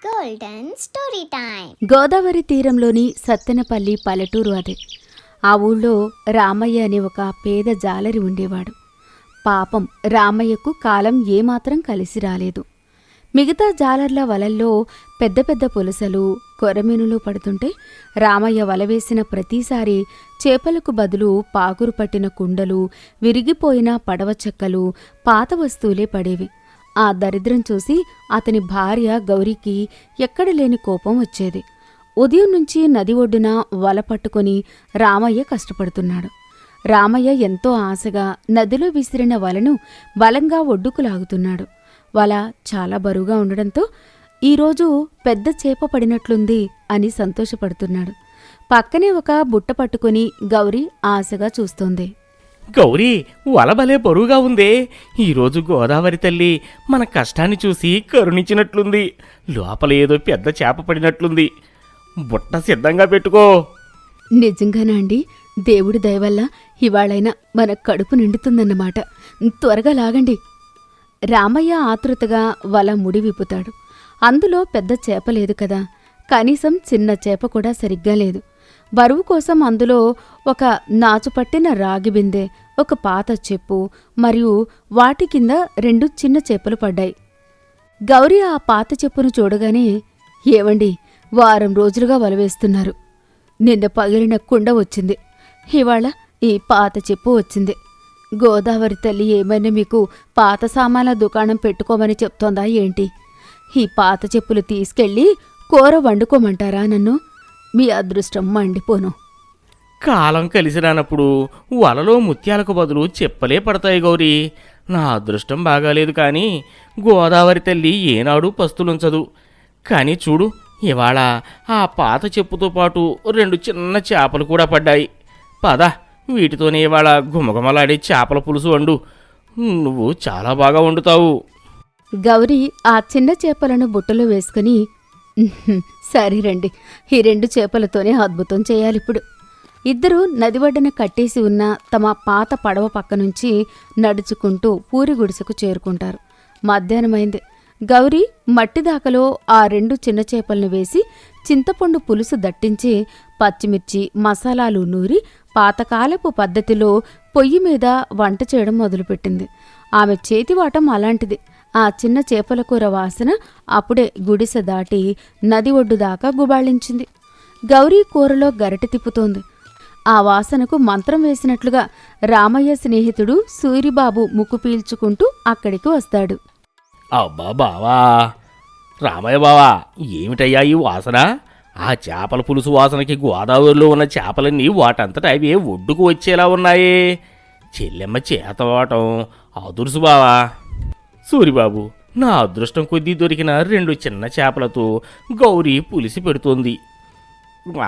Golden story time. Godavari తీరంలోని సత్తెనపల్లి పల్లెటూరు అదే. ఆ ఊళ్ళో రామయ్య అనే ఒక పేద జాలరి ఉండేవాడు. పాపం రామయ్యకు కాలం ఏమాత్రం కలిసి రాలేదు. మిగతా జాలర్ల వలల్లో పెద్ద పెద్ద పులసలు కొరమీనులు పడుతుంటే రామయ్య వలవేసిన ప్రతిసారి చేపలకు బదులు పాకురు పట్టిన కుండలు, విరిగిపోయిన పడవ చెక్కలు, పాత వస్తువులే పడేవి. ఆ దరిద్రం చూసి అతని భార్య గౌరీకి ఎక్కడలేని కోపం వచ్చేది. ఉదయం నుంచి నది ఒడ్డున వల పట్టుకుని రామయ్య కష్టపడుతున్నాడు. రామయ్య ఎంతో ఆశగా నదిలో విసిరిన వలను బలంగా ఒడ్డుకు లాగుతున్నాడు. వల చాలా బరువుగా ఉండడంతో ఈరోజు పెద్ద చేప పడినట్లుంది అని సంతోషపడుతున్నాడు. పక్కనే ఒక బుట్ట పట్టుకుని గౌరీ ఆశగా చూస్తోంది. గౌరీ, వల భలే బరువుగా ఉందే. ఈరోజు గోదావరి తల్లి మన కష్టాన్ని చూసి కరుణించినట్లుంది. లోపల ఏదో పెద్ద చేప పడినట్లుంది. బుట్ట సిద్ధంగా పెట్టుకో. నిజంగానా అండి? దేవుడి దయవల్ల ఇవాళైనా మన కడుపు నిండుతుందన్నమాట. త్వరగా లాగండి. రామయ్య ఆతృతగా వల ముడి విప్పుతాడు. అందులో పెద్ద చేప లేదు కదా, కనీసం చిన్న చేప కూడా సరిగ్గా లేదు. బరువు కోసం అందులో ఒక నాచుపట్టిన రాగి బిందె, ఒక పాత చెప్పు మరియు వాటి కింద 2 చిన్న చేపలు పడ్డాయి. గౌరీ ఆ పాత చెప్పును చూడగానే, ఏవండి, వారం రోజులుగా వలవేస్తున్నారు. నిన్న పగిలిన కుండ వచ్చింది, ఇవాళ ఈ పాత చెప్పు వచ్చింది. గోదావరి తల్లి ఏమైనా మీకు పాత సామాన్ల దుకాణం పెట్టుకోమని చెప్తోందా ఏంటి? ఈ పాత చెప్పులు తీసుకెళ్ళి కూర వండుకోమంటారా నన్ను? మీ అదృష్టం మండిపోను. కాలం కలిసి రానప్పుడు వలలో ముత్యాలకు బదులు చెప్పలే పడతాయి గౌరీ. నా అదృష్టం బాగాలేదు, కానీ గోదావరి తల్లి ఏనాడు పస్తులుంచదు. కానీ చూడు, ఇవాళ ఆ పాత చెప్పుతో పాటు 2 చిన్న చేపలు కూడా పడ్డాయి. పద, వీటితోనే ఇవాళ గుమగుమలాడే చేపల పులుసు వండు. నువ్వు చాలా బాగా వండుతావు. గౌరీ ఆ చిన్న చేపలను బుట్టలో వేసుకుని, సరే రండి, ఈ 2 చేపలతోనే అద్భుతం చేయాలిప్పుడు. ఇద్దరూ నది ఒడ్డున కట్టేసి ఉన్న తమ పాత పడవ పక్క నుంచి నడుచుకుంటూ పూరి గుడిసెకు చేరుకుంటారు. మధ్యాహ్నమైంది. గౌరీ మట్టి దాకలో ఆ 2 చిన్న చేపలను వేసి చింతపండు పులుసు దట్టించి పచ్చిమిర్చి మసాలాలు నూరి పాతకాలపు పద్ధతిలో పొయ్యి మీద వంట చేయడం మొదలుపెట్టింది. ఆమె చేతివాటం అలాంటిది. ఆ చిన్న చేపల కూర వాసన అప్పుడే గుడిసె దాటి నది ఒడ్డు దాకా గుబాళించింది. గౌరీ కూరలో గరిటె తిప్పుతోంది. ఆ వాసనకు మంత్రం వేసినట్లుగా రామయ్య స్నేహితుడు సూరిబాబు ముక్కు పీల్చుకుంటూ అక్కడికి వస్తాడు. అబ్బా బావా, రామయ్య బావా, ఏమిటయ్యా ఈ వాసన? ఆ చేపల పులుసు వాసనకి గోదావరిలో ఉన్న చేపలన్నీ వాటంతటా అవే ఒడ్డుకు వచ్చేలా ఉన్నాయే. చెల్లెమ్మ చేతవాటం అదుర్సు బావా. సూరిబాబు, నా అదృష్టం కొద్దీ దొరికిన 2 చిన్న చేపలతో గౌరీ పులిసి పెడుతోంది.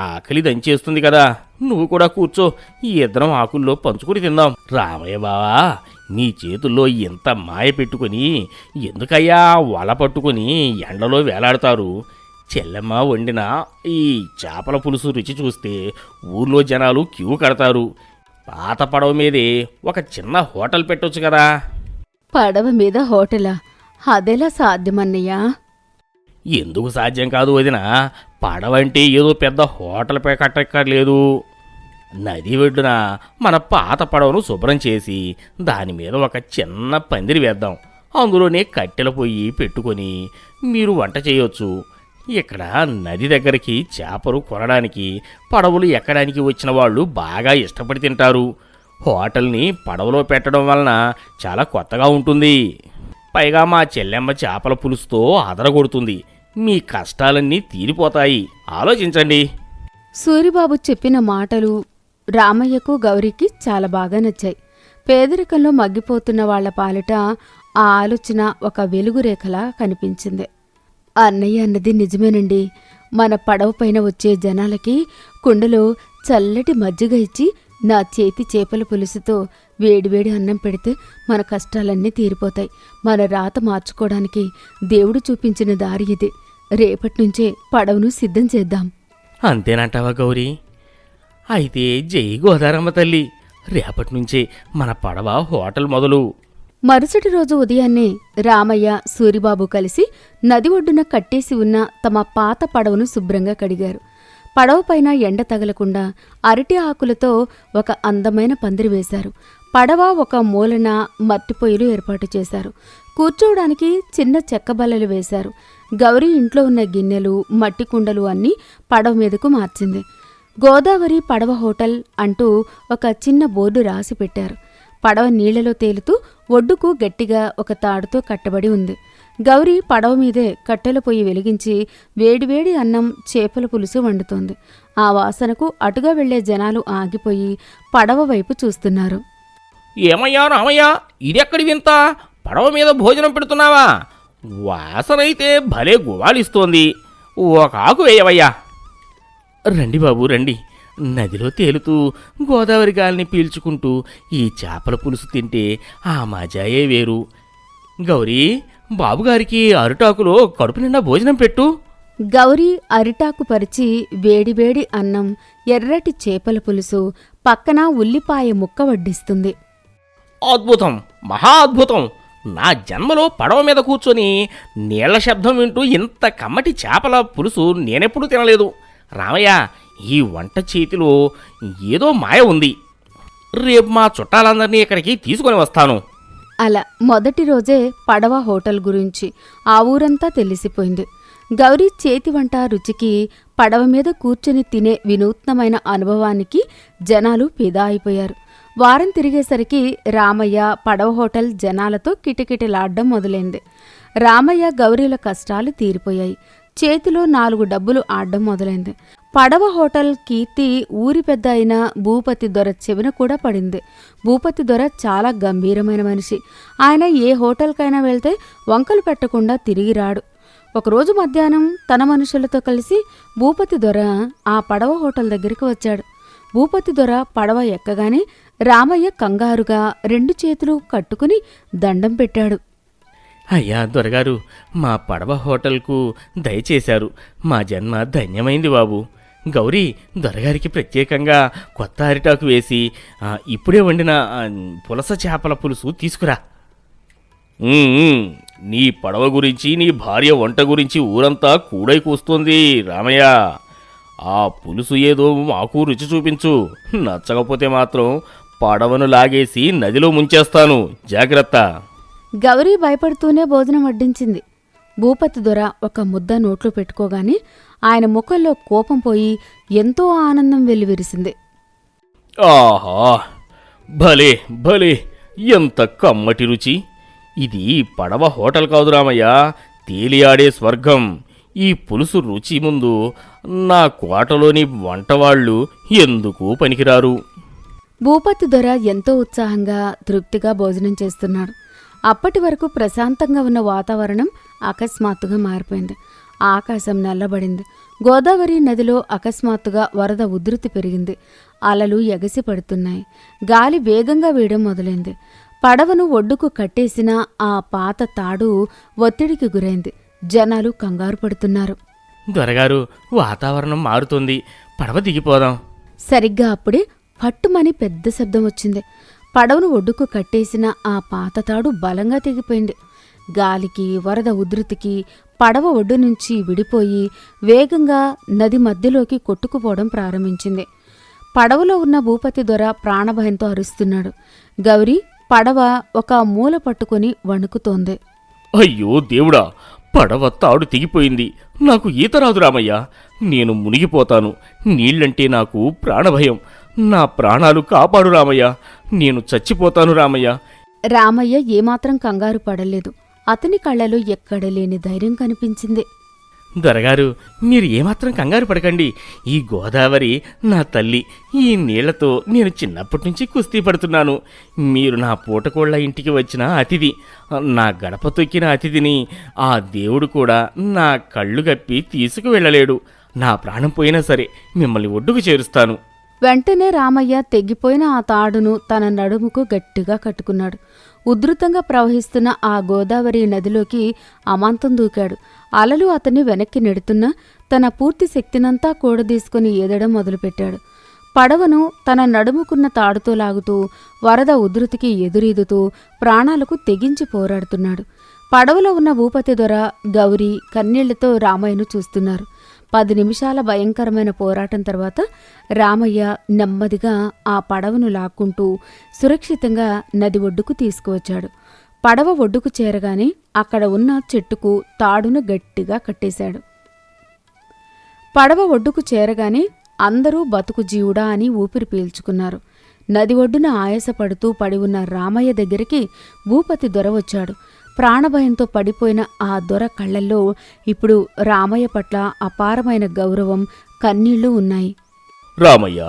ఆకలి దంచేస్తుంది కదా, నువ్వు కూడా కూర్చో, ఈ ఇద్దరం ఆకుల్లో పంచుకుని తిందాం. రామయ్య బావా, నీ చేతుల్లో ఇంత మాయ పెట్టుకుని ఎందుకయ్యా వల పట్టుకుని ఎండలో వేలాడతారు? చెల్లెమ్మ వండిన ఈ చేపల పులుసు రుచి చూస్తే ఊర్లో జనాలు క్యూ కడతారు. పాత పడవ మీదే ఒక చిన్న హోటల్ పెట్టొచ్చు కదా. పడవ మీద హోటలా? అదెలా సాధ్యమన్నయ్యా? ఎందుకు సాధ్యం కాదు వదినా? పడవంటే ఏదో పెద్ద హోటల్ కట్టక్కర్లేదు. నది ఒడ్డున మన పాత పడవను శుభ్రం చేసి దాని మీద ఒక చిన్న పందిరి వేద్దాం. అందులోనే కట్టెల పొయ్యి పెట్టుకొని మీరు వంట చేయొచ్చు. ఇక్కడ నది దగ్గరికి చేపలు కొనడానికి, పడవలు ఎక్కడానికి వచ్చిన వాళ్ళు బాగా ఇష్టపడి తింటారు. హోటల్ని పడవలో పెట్టడం వలన చాలా కొత్తగా ఉంటుంది. పైగా మా చెల్లెమ్మ చేపల పులుసుతో అదరగొడుతుంది. మీ కష్టాలన్నీ తీరిపోతాయి. ఆలోచించండి. సూరిబాబు చెప్పిన మాటలు రామయ్యకు గౌరీకి చాలా బాగా నచ్చాయి. పేదరికంలో మగ్గిపోతున్న వాళ్ల పాలిట ఆ ఆలోచన ఒక వెలుగురేఖలా కనిపించింది. అన్నయ్య అన్నది నిజమేనండి. మన పడవ పైన వచ్చే జనాలకి కుండలో చల్లటి మజ్జిగ ఇచ్చి నా చేతి చేపల పులుసుతో వేడివేడి అన్నం పెడితే మన కష్టాలన్నీ తీరిపోతాయి. మన రాత మార్చుకోవడానికి దేవుడు చూపించిన దారి ఇది. రేపట్నుంచే పడవను సిద్ధం చేద్దాం. అంతేనంటావా గౌరీ? అయితే జై గోదారమ్మ తల్లి, రేపటి నుంచే మన పడవ హోటల్ మొదలు. మరుసటి రోజు ఉదయాన్నే రామయ్య సూరిబాబు కలిసి నది ఒడ్డున కట్టేసి ఉన్న తమ పాత పడవను శుభ్రంగా కడిగారు. పడవపైన ఎండ తగలకుండా అరటి ఆకులతో ఒక అందమైన పందిరి వేశారు. పడవ ఒక మూలన మట్టి పొయ్యిలు ఏర్పాటు చేశారు. కూర్చోవడానికి చిన్న చెక్క బల్లలు వేశారు. గౌరీ ఇంట్లో ఉన్న గిన్నెలు, మట్టి కుండలు అన్నీ పడవ మీదకు మార్చింది. గోదావరి పడవ హోటల్ అంటూ ఒక చిన్న బోర్డు రాసి పెట్టారు. పడవ నీళ్లలో తేలుతూ ఒడ్డుకు గట్టిగా ఒక తాడుతో కట్టబడి ఉంది. గౌరీ పడవ మీదే కట్టెల పొయ్యి వెలిగించి వేడివేడి అన్నం, చేపల పులుసు వండుతోంది. ఆ వాసనకు అటుగా వెళ్లే జనాలు ఆగిపోయి పడవ వైపు చూస్తున్నారు. ఏమయ్యా రామయ్య, ఇదెక్కడి వింత? పడవ మీద భోజనం పెడుతున్నావా? వాసనైతే భలే గువాలిస్తోంది. ఒక ఆకు వేయవయ్యా. రండి బాబు రండి. నదిలో తేలుతూ గోదావరి గాలిని పీల్చుకుంటూ ఈ చేపల పులుసు తింటే ఆ మజాయే వేరు. గౌరీ, బాబుగారికి అరుటాకులో కడుపు నిండా భోజనం పెట్టు. గౌరీ అరిటాకు పరిచి వేడివేడి అన్నం, ఎర్రటి చేపల పులుసు, పక్కన ఉల్లిపాయ ముక్క వడ్డిస్తుంది. అద్భుతం, మహా అద్భుతం. నా జన్మలో పడవ మీద కూర్చొని నీళ్ల శబ్దం వింటూ ఇంత కమ్మటి చేపల పులుసు నేనెప్పుడూ తినలేదు. రామయ్య, ఈ వంట చేతిలో ఏదో మాయ ఉంది. రేపు మా చుట్టాలందరినీ ఇక్కడికి తీసుకొని వస్తాను. అలా మొదటి రోజే పడవ హోటల్ గురించి ఆ ఊరంతా తెలిసిపోయింది. గౌరీ చేతి వంట రుచికి, పడవ మీద కూర్చుని తినే వినూత్నమైన అనుభవానికి జనాలు ఫిదా అయిపోయారు. వారం తిరిగేసరికి రామయ్య పడవ హోటల్ జనాలతో కిటకిటలాడ్డం మొదలైంది. రామయ్య, గౌరీల కష్టాలు తీరిపోయాయి. చేతిలో 4 డబ్బులు ఆడ్డం మొదలైంది. పడవ హోటల్ కీర్తి ఊరి పెద్ద అయిన భూపతి దొర చెవిన కూడా పడింది. భూపతి దొర చాలా గంభీరమైన మనిషి. ఆయన ఏ హోటల్కైనా వెళ్తే వంకలు పెట్టకుండా తిరిగి రాడు. ఒకరోజు మధ్యాహ్నం తన మనుషులతో కలిసి భూపతి దొర ఆ పడవ హోటల్ దగ్గరికి వచ్చాడు. భూపతి దొర పడవ ఎక్కగానే రామయ్య కంగారుగా 2 చేతులు కట్టుకుని దండం పెట్టాడు. అయ్యా దొరగారు, మా పడవ హోటల్కు దయచేశారు. మా జన్మ ధన్యమైంది బాబు. గౌరీ, దొరగారికి ప్రత్యేకంగా కొత్త అరిటాకు వేసి ఇప్పుడే వండిన పులస చేపల పులుసు తీసుకురా. నీ పడవ గురించి, నీ భార్య వంట గురించి ఊరంతా కూడై కూస్తుంది రామయ్య. ఆ పులుసు ఏదో మాకు రుచి చూపించు. నచ్చకపోతే మాత్రం పడవను లాగేసి నదిలో ముంచేస్తాను, జాగ్రత్త. గౌరీ భయపడుతూనే భోజనం వడ్డించింది. భూపతి దొర ఒక ముద్ద నోట్లో పెట్టుకోగానే ఆయన ముఖంలో కోపం పోయి ఎంతో ఆనందం వెల్లివిరిసింది. ఆహా, భలే భలే, ఎంత కమ్మటి రుచి! ఇది పడవ హోటల్ కాదు రామయ్య, తేలియాడే స్వర్గం. ఈ పులుసు రుచి ముందు నా కోటలోని వంటవాళ్లు ఎందుకు పనికిరారు. భూపతి దొర ఎంతో ఉత్సాహంగా, తృప్తిగా భోజనం చేస్తున్నాడు. అప్పటి వరకు ప్రశాంతంగా ఉన్న వాతావరణం అకస్మాత్తుగా మారిపోయింది. ఆకాశం నల్లబడింది. గోదావరి నదిలో అకస్మాత్తుగా వరద ఉధృతి పెరిగింది. అలలు ఎగసి పడుతున్నాయి. గాలి వేగంగా వేయడం మొదలైంది. పడవను ఒడ్డుకు కట్టేసిన ఆ పాత తాడు ఒత్తిడికి గురైంది. జనాలు కంగారు పడుతున్నారు. దొరగారు, వాతావరణం మారుతుంది, పడవ దిగిపోదాం. సరిగ్గా అప్పుడే పట్టుమని పెద్ద శబ్దం వచ్చింది. పడవను ఒడ్డుకు కట్టేసిన ఆ పాత తాడు బలంగా తెగిపోయింది. గాలికి, వరద ఉధృతికి పడవ ఒడ్డు నుంచి విడిపోయి వేగంగా నది మధ్యలోకి కొట్టుకుపోవడం ప్రారంభించింది. పడవలో ఉన్న భూపతి దొర ప్రాణభయంతో అరుస్తున్నాడు. గౌరీ పడవ ఒక మూల పట్టుకుని వణుకుతోంది. అయ్యో దేవుడా, పడవ తాడు తెగిపోయింది. నాకు ఈత రాదు రామయ్య, నేను మునిగిపోతాను. నీళ్లంటే నాకు ప్రాణభయం. నా ప్రాణాలు కాపాడు రామయ్య, నేను చచ్చిపోతాను రామయ్య. రామయ్య ఏమాత్రం కంగారు పడలేదు. అతని కళ్ళలో ఎక్కడలేని ధైర్యం కనిపించింది. దొరగారు, మీరు ఏమాత్రం కంగారు పడకండి. ఈ గోదావరి నా తల్లి. ఈ నీళ్లతో నేను చిన్నప్పటి నుంచి కుస్తీ పడుతున్నాను. మీరు నా పూటకోళ్ల ఇంటికి వచ్చిన అతిథి. నా గడప తొక్కిన అతిథిని ఆ దేవుడు కూడా నా కళ్ళు గప్పి తీసుకువెళ్ళలేడు. నా ప్రాణం పోయినా సరే మిమ్మల్ని ఒడ్డుకు చేరుస్తాను. వెంటనే రామయ్య తెగిపోయిన ఆ తాడును తన నడుముకు గట్టిగా కట్టుకున్నాడు. ఉధృతంగా ప్రవహిస్తున్న ఆ గోదావరి నదిలోకి అమాంతం దూకాడు. అలలు అతన్ని వెనక్కి నెడుతున్నా తన పూర్తి శక్తినంతా కూడదీసుకుని ఈదడం మొదలుపెట్టాడు. పడవను తన నడుముకున్న తాడుతో లాగుతూ వరద ఉధృతికి ఎదురీదుతూ ప్రాణాలకు తెగించి పోరాడుతున్నాడు. పడవలో ఉన్న భూపతి దొర, గౌరీ కన్నీళ్లతో రామయ్యను చూస్తున్నారు. 10 నిమిషాల భయంకరమైన పోరాటం తర్వాత రామయ్య నెమ్మదిగా ఆ పడవను లాక్కుంటూ సురక్షితంగా నది ఒడ్డుకు తీసుకువచ్చాడు. పడవ ఒడ్డుకు చేరగానే అక్కడ ఉన్న చెట్టుకు తాడును గట్టిగా కట్టేశాడు. పడవ ఒడ్డుకు చేరగానే అందరూ బతుకు జీవుడా అని ఊపిరి పీల్చుకున్నారు. నది ఒడ్డున ఆయాసపడుతూ పడి ఉన్న రామయ్య దగ్గరికి భూపతి దొర వచ్చాడు. ప్రాణభయంతో పడిపోయిన ఆ దొర కళ్లల్లో ఇప్పుడు రామయ్య పట్ల అపారమైన గౌరవం, కన్నీళ్లు ఉన్నాయి. రామయ్య,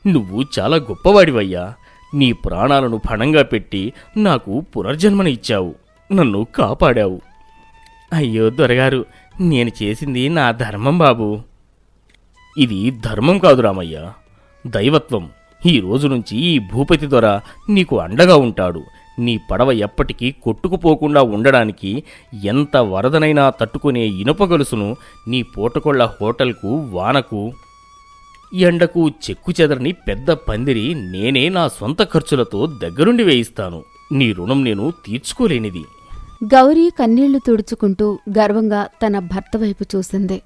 నువ్వు చాలా గొప్పవాడివయ్యా. నీ ప్రాణాలను పణంగా పెట్టి నాకు పునర్జన్మన ఇచ్చావు, నన్ను కాపాడావు. అయ్యో దొరగారు, నేను చేసింది నా ధర్మం బాబు. ఇది ధర్మం కాదు రామయ్య, దైవత్వం. ఈ రోజు నుంచి ఈ భూపతి దొర నీకు అండగా ఉంటాడు. నీ పడవ ఎప్పటికీ కొట్టుకుపోకుండా ఉండడానికి ఎంత వరదనైనా తట్టుకునే ఇనుప గొలుసును నీ పూటకొళ్ల హోటల్కు, వానకు, ఎండకు చెక్కు చెదరని పెద్ద పందిరి నేనే నా సొంత ఖర్చులతో దగ్గరుండి వేయిస్తాను. నీ రుణం నేను తీర్చుకోలేనిది. గౌరీ కన్నీళ్లు తుడుచుకుంటూ గర్వంగా తన భర్త వైపు చూసింది.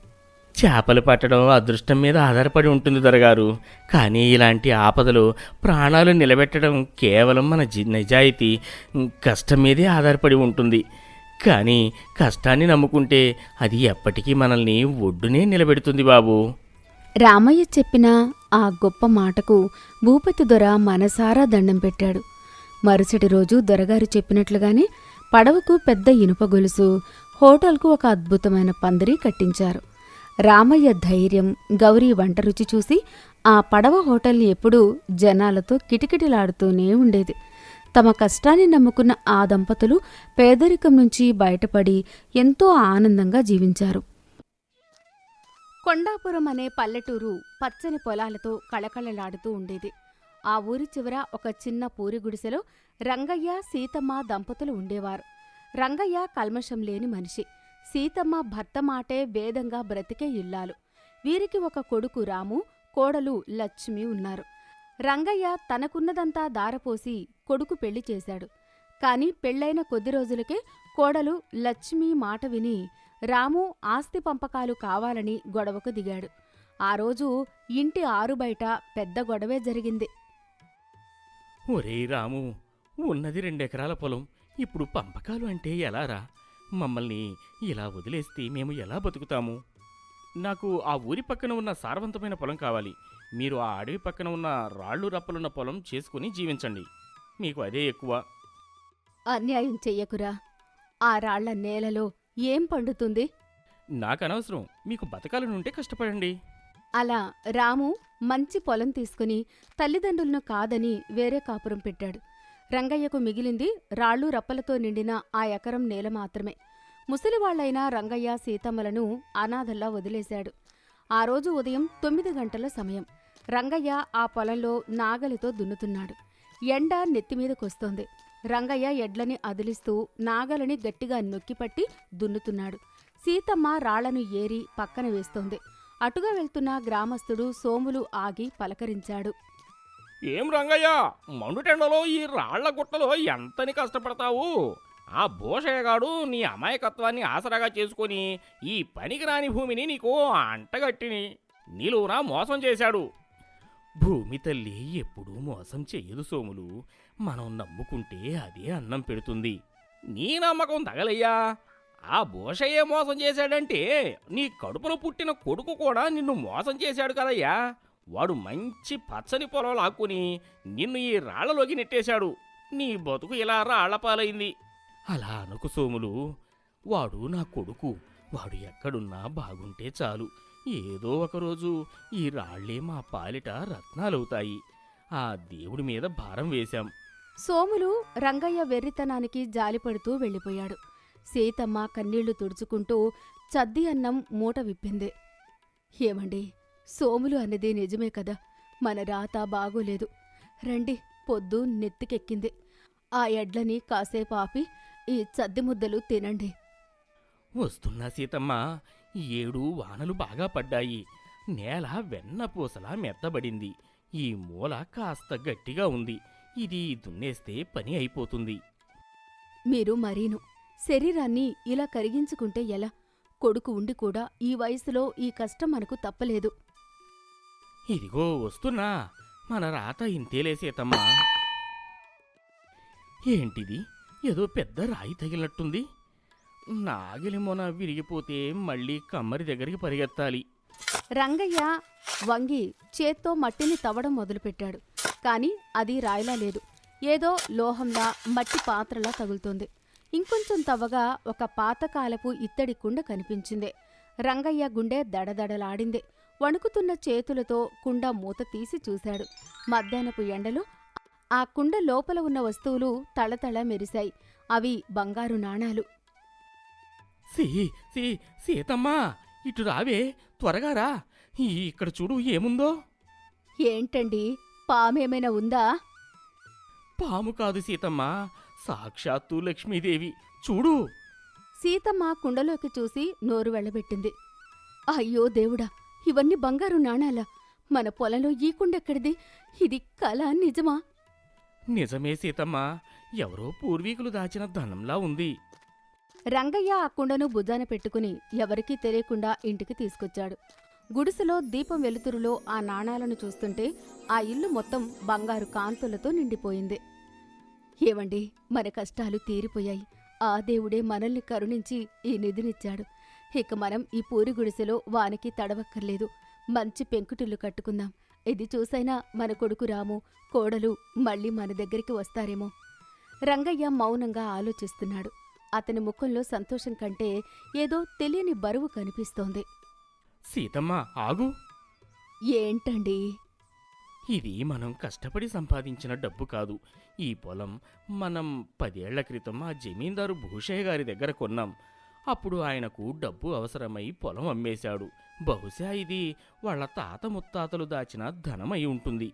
చేపలు పట్టడం అదృష్టం మీద ఆధారపడి ఉంటుంది దొరగారు. కానీ ఇలాంటి ఆపదలు ప్రాణాలు నిలబెట్టడం కేవలం మన నిజాయితీ, కష్టం మీదే ఆధారపడి ఉంటుంది. కానీ కష్టాన్ని నమ్ముకుంటే అది ఎప్పటికీ మనల్ని ఒడ్డునే నిలబెడుతుంది బాబు. రామయ్య చెప్పిన ఆ గొప్ప మాటకు భూపతి దొర మనసారా దండం పెట్టాడు. మరుసటి రోజు దొరగారు చెప్పినట్లుగానే పడవకు పెద్ద ఇనుప గొలుసు, హోటల్కు ఒక అద్భుతమైన పందిరి కట్టించారు. రామయ్య ధైర్యం, గౌరీ వంట రుచి చూసి ఆ పడవ హోటల్ ఎప్పుడూ జనాలతో కిటకిటలాడుతూనే ఉండేది. తమ కష్టాన్ని నమ్ముకున్న ఆ దంపతులు పేదరికం నుంచి బయటపడి ఎంతో ఆనందంగా జీవించారు. కొండాపురం అనే పల్లెటూరు పచ్చని పొలాలతో కళకళలాడుతూ ఉండేది. ఆ ఊరి చివర ఒక చిన్న పూరి గుడిసెలో రంగయ్య, సీతమ్మ దంపతులు ఉండేవారు. రంగయ్య కల్మషం లేని మనిషి. సీతమ్మ భర్త మాటే వేదంగా బ్రతికే ఇల్లాలు. వీరికి ఒక కొడుకు రాము, కోడలు లక్ష్మి ఉన్నారు. రంగయ్య తనకున్నదంతా దారపోసి కొడుకు పెళ్లి చేశాడు. కాని పెళ్లైన కొద్ది రోజులకే కోడలు లక్ష్మి మాట విని రాము ఆస్తి పంపకాలు కావాలని గొడవకు దిగాడు. ఆ రోజు ఇంటి ఆరుబయట పెద్ద గొడవే జరిగింది. ఒరే రాము, ఉన్నది 2 ఎకరాల పొలం, ఇప్పుడు పంపకాలు అంటే ఎలారా? మమ్మల్ని ఇలా వదిలేస్తే మేము ఎలా బతుకుతాము? నాకు ఆ ఊరి పక్కన ఉన్న సారవంతమైన పొలం కావాలి. మీరు ఆ అడవి పక్కన ఉన్న రాళ్ళు రప్పలున్న పొలం చేసుకుని జీవించండి, మీకు అదే ఎక్కువ. అన్యాయం చెయ్యకురా. ఆ రాళ్ల నేలలో ఏం పండుతుంది? నాకనవసరం, మీకు బతకాలనుంటే కష్టపడండి. అలా రాము మంచి పొలం తీసుకుని తల్లిదండ్రులను కాదని వేరే కాపురం పెట్టాడు. రంగయ్యకు మిగిలింది రాళ్ళు రప్పలతో నిండిన ఆ ఎకరం నేల మాత్రమే. ముసలివాళ్లైన రంగయ్య, సీతమ్మలను అనాథల్లా వదిలేశాడు. ఆ రోజు ఉదయం 9 గంటల సమయం. రంగయ్య ఆ పొలంలో నాగలితో దున్నుతున్నాడు. ఎండ నెత్తిమీదకొస్తోంది. రంగయ్య ఎడ్లని అదిలిస్తూ నాగలిని గట్టిగా నొక్కిపట్టి దున్నుతున్నాడు. సీతమ్మ రాళ్లను ఏరి పక్కన వేస్తోంది. అటుగా వెళ్తున్న గ్రామస్థుడు సోములు ఆగి పలకరించాడు. ఏం రంగయ్య, మండుటెండలో ఈ రాళ్ల గుట్టలో ఎంతని కష్టపడతావు? ఆ భూషయ్యగాడు నీ అమాయకత్వాన్ని ఆసరాగా చేసుకుని ఈ పనికిరాని భూమిని నీకు అంటగట్టిని నీలునా మోసం చేశాడు. భూమి తల్లి ఎప్పుడూ మోసం చెయ్యదు సోములు. మనం నమ్ముకుంటే అదే అన్నం పెడుతుంది. నీ నమ్మకం తగలయ్యా. ఆ భూషయ్యే మోసం చేశాడంటే నీ కడుపులో పుట్టిన కొడుకు కూడా నిన్ను మోసం చేశాడు కదయ్యా. వాడు మంచి పచ్చని పొలం లాక్కుని నిన్ను ఈ రాళ్లలోకి నెట్టేశాడు. నీ బతుకు ఇలా రాళ్లపాలైంది. అలా అనుకు సోములు. వాడు నా కొడుకు. వాడు ఎక్కడున్నా బాగుంటే చాలు. ఏదో ఒకరోజు ఈ రాళ్లే మా పాలిట రత్నాలవుతాయి. ఆ దేవుడి మీద భారం వేశాం. సోములు రంగయ్య వెర్రితనానికి జాలిపడుతూ వెళ్ళిపోయాడు. సీతమ్మ కన్నీళ్లు తుడుచుకుంటూ చద్ది అన్నం మూట విప్పింది. ఏమండి, సోములు అన్నది నిజమే కదా. మన రాత బాగోలేదు. రండి, పొద్దు నెత్తికెక్కింది. ఆ ఎడ్లని కాసేపు ఆపి ఈ చద్ది ముద్దలు తినండి. వస్తున్నా సీతమ్మ. 7 వానలు బాగా పడ్డాయి. నేల వెన్నపూసలా మెత్తబడింది. ఈ మూల కాస్త గట్టిగా ఉంది. ఇది దున్నేస్తే పని అయిపోతుంది. మీరు మరీను శరీరాన్ని ఇలా కరిగించుకుంటే ఎలా? కొడుకు ఉండి కూడా ఈ వయసులో ఈ కష్టం మనకు తప్పలేదు. ఇదిగో వస్తున్నా. మన రాత ఇంతేలే సీతమ్మా. ఏంటిది? ఏదో పెద్ద రాయి తగిలినట్టుంది. నాగిలి మొన విరిగిపోతే మళ్ళీ కమ్మరి దగ్గరికి పరిగెత్తాలి. రంగయ్య వంగి చేత్తో మట్టిని తవ్వడం మొదలుపెట్టాడు. కాని అది రాయిలా లేదు, ఏదో లోహంలా మట్టి పాత్రలా తగులుతోంది. ఇంకొంచెం తవ్వగా ఒక పాతకాలపు ఇత్తడి కుండ కనిపించింది. రంగయ్య గుండె దడదడలాడింది. వణుకుతున్న చేతులతో కుండ మూత తీసి చూశాడు. మధ్యాహ్నపు ఎండలో ఆ కుండ లోపల ఉన్న వస్తువులు తళతళ మెరిశాయి. అవి బంగారు నాణాలు. సీతమ్మా, ఇటు రావే, త్వరగా రా. ఇక్కడ చూడు ఏముందో. ఏంటండి, పామేమైనా ఉందా? పాము కాదు సీతమ్మా, సాక్షాత్తు లక్ష్మీదేవి. చూడు. సీతమ్మ కుండలోకి చూసి నోరు వెళ్ళబెట్టింది. అయ్యో దేవుడా, ఇవన్నీ బంగారు నాణాలా? మన పొలంలో ఈ కుండెక్కడిది? ఇది కల నిజమా? నిజమే సీతమ్మా, ఎవరో పూర్వీకులు దాచిన ధనంలా ఉంది. రంగయ్య ఆ కుండను భుజాన పెట్టుకుని ఎవరికీ తెలియకుండా ఇంటికి తీసుకొచ్చాడు. గుడిసెలో దీపం వెలుతురులో ఆ నాణాలను చూస్తుంటే ఆ ఇల్లు మొత్తం బంగారు కాంతులతో నిండిపోయింది. ఏవండి, మన కష్టాలు తీరిపోయాయి. ఆ దేవుడే మనల్ని కరుణించి ఈ నిధినిచ్చాడు. ఇక మనం ఈ పూరి గుడిసెలో వానికి తడవక్కర్లేదు. మంచి పెంకుటిల్లు కట్టుకుందాం. ఇది చూసైనా మన కొడుకు రాము, కోడలు మళ్ళీ మన దగ్గరికి వస్తారేమో. రంగయ్య మౌనంగా ఆలోచిస్తున్నాడు. అతని ముఖంలో సంతోషం కంటే ఏదో తెలియని బరువు కనిపిస్తోంది. సీతమ్మా, ఆగు. ఏంటండి? ఇది మనం కష్టపడి సంపాదించిన డబ్బు కాదు. ఈ పొలం మనం 10 ఏళ్ల క్రితం ఆ జమీందారు భూషయ్య గారి దగ్గర కొన్నాం. అప్పుడు ఆయనకు డబ్బు అవసరమై పొలం అమ్మేశాడు. బహుశా ఇది వాళ్ళ తాత ముత్తాతలు దాచిన ధనమై ఉంటుంది.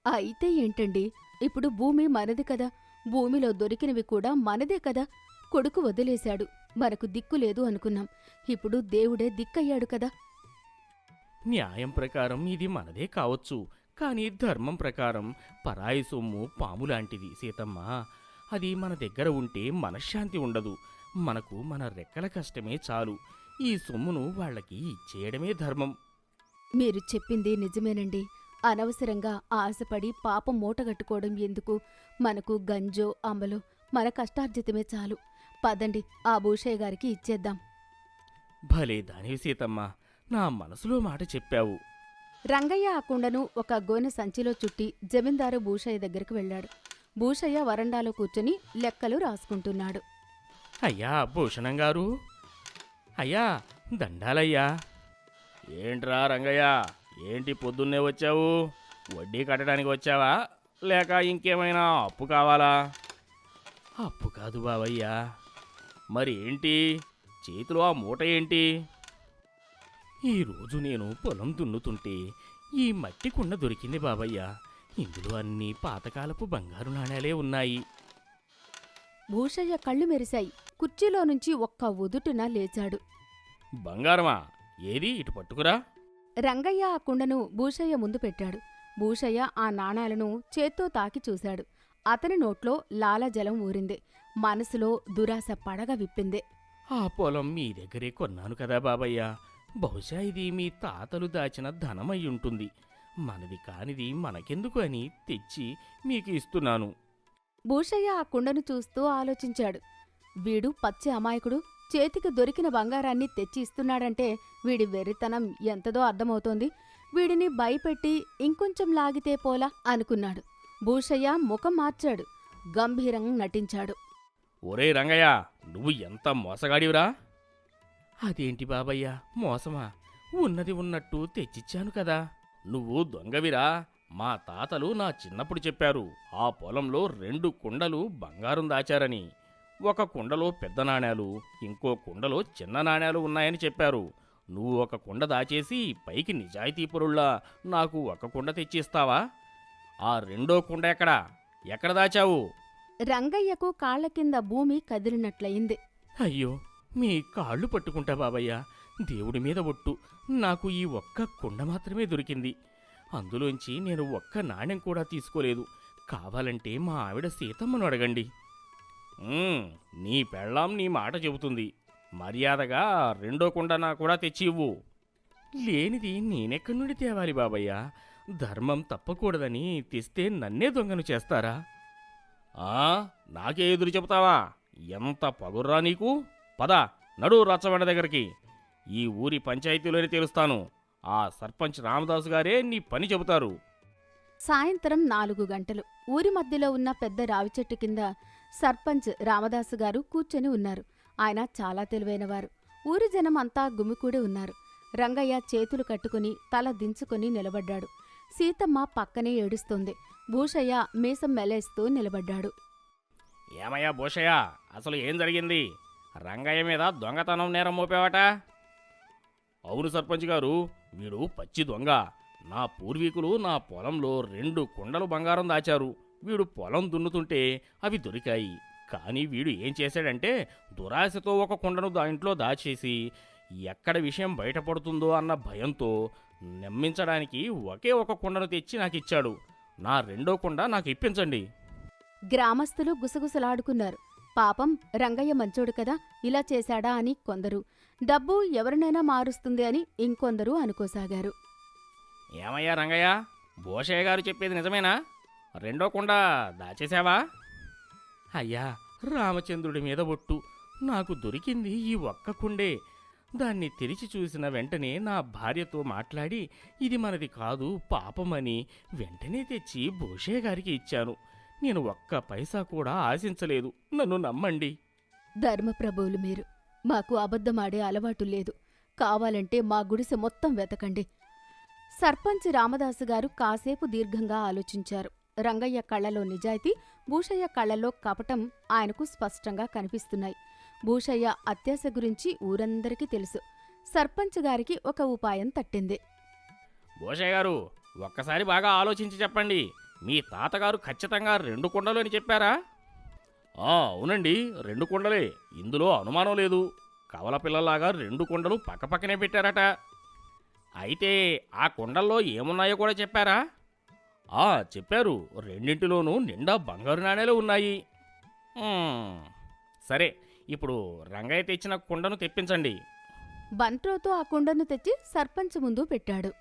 అయితే ఏంటండి, ఇప్పుడు భూమి మనది కదా, భూమిలో దొరికినవి కూడా మనదే కదా. కొడుకు వదిలేశాడు, మనకు దిక్కు లేదు అనుకున్నాం. ఇప్పుడు దేవుడే దిక్కయ్యాడు కదా. న్యాయం ప్రకారం ఇది మనదే కావచ్చు, కానీ ధర్మం ప్రకారం పరాయి సొమ్ము పాములాంటిది సీతమ్మా. అది మన దగ్గర ఉంటే మనశ్శాంతి ఉండదు. మనకు మన రెక్కల కష్టమే చాలు. ఈ సొమ్మును వాళ్ళకి ఇచ్చేయడమే ధర్మం. మీరు చెప్పింది నిజమేనండి. అనవసరంగా ఆశపడి పాపం మూటగట్టుకోవడం ఎందుకు? మనకు గంజో అంబలో మన కష్టార్జితమే చాలు. పదండి, ఆ భూషయ్య గారికి ఇచ్చేద్దాం. భలే దానివి సీతమ్మా, నా మనసులో మాట చెప్పావు. రంగయ్య ఆ కుండను ఒక గోనె సంచిలో చుట్టి జమీందారు భూషయ్య దగ్గరకు వెళ్ళాడు. భూషయ్య వరండాలో కూర్చుని లెక్కలు రాసుకుంటున్నాడు. అయ్యా భూషణం గారు, అయ్యా దండాలయ్యా. ఏంట్రా రంగయ్య, ఏంటి పొద్దున్నే వచ్చావు? వడ్డీ కట్టడానికి వచ్చావా, లేక ఇంకేమైనా అప్పు కావాలా? అప్పు కాదు బావయ్యా. మరి ఏంటి చేతిలో ఆ మూట ఏంటి? ఈరోజు నేను పొలం దున్నుతుంటే ఈ మట్టి కుండ దొరికింది బాబయ్య. ఇందులో అన్ని పాతకాలపు బంగారు నాణేలే ఉన్నాయి. భూషయ్య కళ్ళు మెరిశాయి. కుర్చీలో నుంచి ఒక్క ఉదుటున లేచాడు. బంగారమా? ఏది, ఇటు పట్టుకురా. రంగయ్య ఆ కుండను భూషయ్య ముందు పెట్టాడు. భూషయ్య ఆ నాణాలను చేత్తో తాకి చూశాడు. అతని నోట్లో లాలజలం ఊరింది. మనసులో దురాశ పడగ విప్పింది. ఆ పొలం మీ దగ్గరే కొన్నాను కదా బాబయ్య. బహుశా ఇది మీ తాతలు దాచిన ధనమయ్యుంటుంది. మనది కానిది మనకెందుకు అని తెచ్చి మీకు ఇస్తున్నాను. భూషయ్య ఆ కుండను చూస్తూ ఆలోచించాడు. వీడు పచ్చి అమాయకుడు చేతికి దొరికిన బంగారాన్ని తెచ్చి ఇస్తున్నాడంటే వీడి వెర్రితనం ఎంతదో అర్థమవుతోంది. వీడిని భయపెట్టి ఇంకొంచెం లాగితే పోలా అనుకున్నాడు. భూషయ్య ముఖం మార్చాడు. గంభీరంగా నటించాడు. ఒరే రంగయ్య, నువ్వు ఎంత మోసగాడివిరా! అదేంటి బాబయ్య మోసమా? ఉన్నది ఉన్నట్టు తెచ్చిచ్చాను కదా. నువ్వు దొంగవిరా. మా తాతలు నా చిన్నప్పుడు చెప్పారు, ఆ పొలంలో 2 కుండలు బంగారం దాచారని. ఒక కుండలో పెద్ద నాణేలు, ఇంకో కుండలో చిన్న నాణేలు ఉన్నాయని చెప్పారు. నువ్వు ఒక కుండ దాచేసి పైకి నిజాయితీపరుల్లా నాకు ఒక కుండ తెచ్చిస్తావా? ఆ రెండో కుండ ఎక్కడ దాచావు? రంగయ్యకు కాళ్ల కింద భూమి కదిలినట్లయింది. అయ్యో, మీ కాళ్ళు పట్టుకుంటా బాబయ్య. దేవుడి మీద ఒట్టు, నాకు ఈ ఒక్క కుండ మాత్రమే దొరికింది. అందులోంచి నేను ఒక్క నాణెం కూడా తీసుకోలేదు. కావాలంటే మా ఆవిడ సీతమ్మను అడగండి. నీ పెళ్ళాం నీ మాట చెబుతుంది. మర్యాదగా రెండో కుండనా కూడా తెచ్చి ఇవ్వు. లేనిది నేనెక్కడి నుండి తేవాలి బాబయ్య? ధర్మం తప్పకూడదని తెస్తే నన్నే దొంగను చేస్తారా? నాకే ఎదురు చెబుతావా? ఎంత పగుర్రా నీకు? పద, నడు రచ్చబండ దగ్గరికి. ఈ ఊరి పంచాయతీలోనే తెలుస్తాను. ఆ సర్పంచ్ రామదాసు గారే నీ పని చెబుతారు. సాయంత్రం 4 గంటలు. ఊరి మధ్యలో ఉన్న పెద్ద రావి చెట్టు కింద సర్పంచ్ రామదాసు గారు కూర్చొని ఉన్నారు. ఆయన చాలా తెలివైనవారు. ఊరి జనం అంతా గుమికూడి ఉన్నారు. రంగయ్య చేతులు కట్టుకుని తల దించుకుని నిలబడ్డాడు. సీతమ్మ పక్కనే ఏడుస్తోంది. భూషయ్య మీసం మెలేస్తూ నిలబడ్డాడు. ఏమయ్యా భూషయ్య, అసలు ఏం జరిగింది? రంగయ్య మీద దొంగతనం నేరం మోపేవాట? అవును సర్పంచ్ గారు, వీడు పచ్చి దొంగ. నా పూర్వీకులు నా పొలంలో 2 కుండలు బంగారం దాచారు. వీడు పొలం దున్నుతుంటే అవి దొరికాయి. కానీ వీడు ఏం చేశాడంటే దురాశతో ఒక కుండను ఇంట్లో దాచేసి ఎక్కడ విషయం బయటపడుతుందో అన్న భయంతో నమ్మించడానికి ఒకే ఒక కుండను తెచ్చి నాకిచ్చాడు. నా రెండో కుండ నాకు ఇప్పించండి. గ్రామస్తులు గుసగుసలాడుకున్నారు. పాపం రంగయ్య మంచోడు కదా, ఇలా చేశాడా అని కొందరు, డబ్బు ఎవరినైనా మారుస్తుంది అని ఇంకొందరు అనుకోసాగారు. ఏమయ్యా రంగయ్య, భూషయ్య గారు చెప్పేది నిజమేనా? రెండో కుండ దాచేశావా? అయ్యా, రామచంద్రుడి మీద ఒట్టు, నాకు దొరికింది ఈ ఒక్క కుండే. దాన్ని తెరిచి చూసిన వెంటనే నా భార్యతో మాట్లాడి ఇది మనది కాదు పాపమని వెంటనే తెచ్చి భూషయ్య గారికి ఇచ్చాను. నేను ఒక్క పైసా కూడా ఆశించలేదు. నన్ను నమ్మండి. ధర్మప్రభువులు మీరు. మాకు అబద్ధమాడే అలవాటు లేదు. కావాలంటే మా గుడిసె మొత్తం వెతకండి. సర్పంచ్ రామదాసు గారు కాసేపు దీర్ఘంగా ఆలోచించారు. రంగయ్య కళ్లలో నిజాయితీ, భూషయ్య కళ్లలో కపటం ఆయనకు స్పష్టంగా కనిపిస్తున్నాయి. భూషయ్య అత్యాశ గురించి ఊరందరికీ తెలుసు. సర్పంచ్ గారికి ఒక ఉపాయం తట్టింది. భూషయ్య గారు, ఒక్కసారి బాగా ఆలోచించి చెప్పండి. మీ తాతగారు ఖచ్చితంగా 2 కుండలు అని చెప్పారా? అవునండి, 2 కుండలే. ఇందులో అనుమానం లేదు. కవల పిల్లలాగా 2 కుండలు పక్కపక్కనే పెట్టారట. అయితే ఆ కుండల్లో ఏమున్నాయో కూడా చెప్పారా? చెప్పారు. రెండింటిలోనూ నిండా బంగారు నాణేలు ఉన్నాయి. సరే, ఇప్పుడు రంగయ్య తెచ్చిన కుండను తెప్పించండి. బంట్రోతో ఆ కుండను తెచ్చి సర్పంచ్ ముందు పెట్టాడు.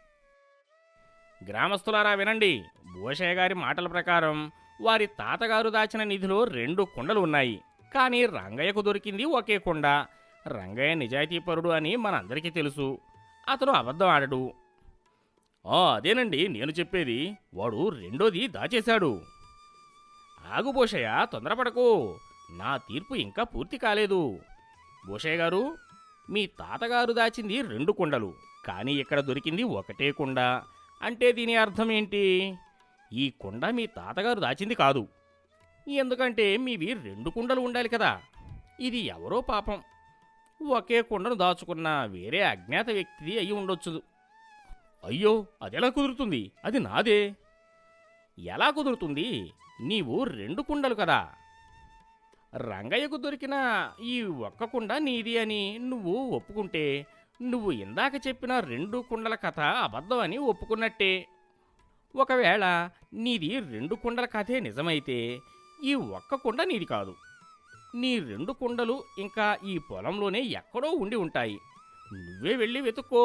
గ్రామస్తులారా వినండి. భూషయ్య గారి మాటల ప్రకారం వారి తాతగారు దాచిన నిధిలో 2 కుండలు ఉన్నాయి. కానీ రంగయ్యకు దొరికింది ఒకే కుండ. రంగయ్య నిజాయితీపరుడు అని మనందరికీ తెలుసు. అతను అబద్ధం ఆడడు. అదేనండి నేను చెప్పేది. వాడు రెండోది దాచేశాడు. ఆగు భూషయ్య, తొందరపడకు. నా తీర్పు ఇంకా పూర్తి కాలేదు. భూషయ్య గారు, మీ తాతగారు దాచింది 2 కుండలు, కానీ ఇక్కడ దొరికింది ఒకటే కుండ. అంటే దీని అర్థం ఏంటి? ఈ కుండ మీ తాతగారు దాచింది కాదు. ఎందుకంటే మీవి 2 కుండలు ఉండాలి కదా. ఇది ఎవరో పాపం ఒకే కుండను దాచుకున్న వేరే అజ్ఞాత వ్యక్తి అయి ఉండొచ్చు. అయ్యో, అదెలా కుదురుతుంది? అది నాదే. ఎలా కుదురుతుంది? నీవు 2 కుండలు కదా. రంగయ్యకు దొరికిన ఈ ఒక్క కుండ నీది అని నువ్వు ఒప్పుకుంటే నువ్వు ఇందాక చెప్పిన 2 కుండల కథ అబద్ధం అని ఒప్పుకున్నట్టే. ఒకవేళ నీది 2 కుండల కథే నిజమైతే ఈ ఒక్క కుండ నీది కాదు. నీ 2 కుండలు ఇంకా ఈ పొలంలోనే ఎక్కడో ఉండి ఉంటాయి. నువ్వే వెళ్ళి వెతుక్కో.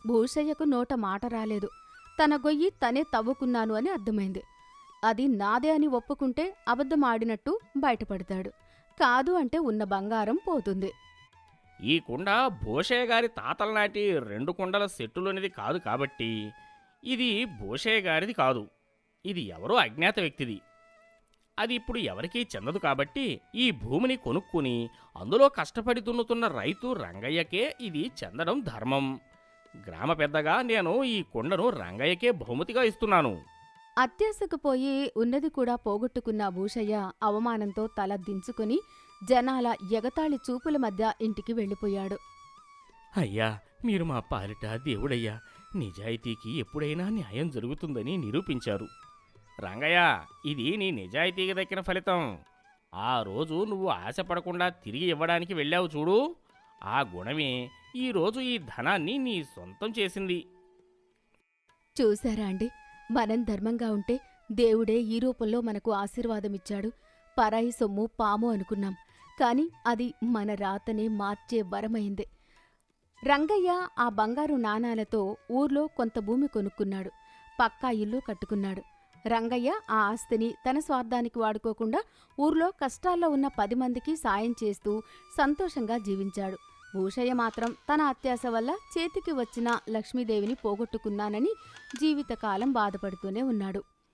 భూషయ్యకు నోట మాట రాలేదు. తన గొయ్యి తనే తవ్వుకున్నాను అని అర్థమైంది. అది నాదే అని ఒప్పుకుంటే అబద్ధమాడినట్టు బయటపడతాడు. కాదు అంటే ఉన్న బంగారం పోతుంది. ఈ కుండ భూషయ్య గారి తాతల నాటి 2 కుండల సెట్టులోనిది కాదు కాబట్టి ఇది భూషయ్య గారిది కాదు. ఇది ఎవరో అజ్ఞాత వ్యక్తిది. అది ఇప్పుడు ఎవరికీ చెందదు కాబట్టి ఈ భూమిని కొనుక్కుని అందులో కష్టపడి దున్నుతున్న రైతు రంగయ్యకే ఇది చెందడం ధర్మం. గ్రామ పెద్దగా నేను ఈ కుండను రంగయ్యకే బహుమతిగా ఇస్తున్నాను. అత్యాశకు పోయి ఉన్నది కూడా పోగొట్టుకున్న భూషయ్య అవమానంతో తల దించుకుని జనాల ఎగతాళి చూపుల మధ్య ఇంటికి వెళ్ళిపోయాడు. అయ్యా, మీరు మా పాలిట దేవుడయ్యా. నిజాయితీకి ఎప్పుడైనా న్యాయం జరుగుతుందని నిరూపించారు. రంగయ్య, ఇది నీ నిజాయితీకి దక్కిన ఫలితం. ఆ రోజు నువ్వు ఆశపడకుండా తిరిగి ఇవ్వడానికి వెళ్ళావు చూడు, ఆ గుణమే ఈరోజు ఈ ధనాన్ని నీ సొంతం చేసింది. చూశారా అండి, మనం ధర్మంగా ఉంటే దేవుడే ఈ రూపంలో మనకు ఆశీర్వాదమిచ్చాడు. పరాయి సొమ్ము పాము అనుకున్నాం, కాని అది మన రాతనే మార్చే వరమైంది. రంగయ్య ఆ బంగారు నాణాలతో ఊర్లో కొంత భూమి కొనుక్కున్నాడు. పక్కా ఇల్లు కట్టుకున్నాడు. రంగయ్య ఆ ఆస్తిని తన స్వార్థానికి వాడుకోకుండా ఊర్లో కష్టాల్లో ఉన్న 10 మందికి సాయం చేస్తూ సంతోషంగా జీవించాడు. భూషయ్య మాత్రం తన అత్యాశ వల్ల చేతికి వచ్చిన లక్ష్మీదేవిని పోగొట్టుకున్నానని జీవితకాలం బాధపడుతూనే ఉన్నాడు.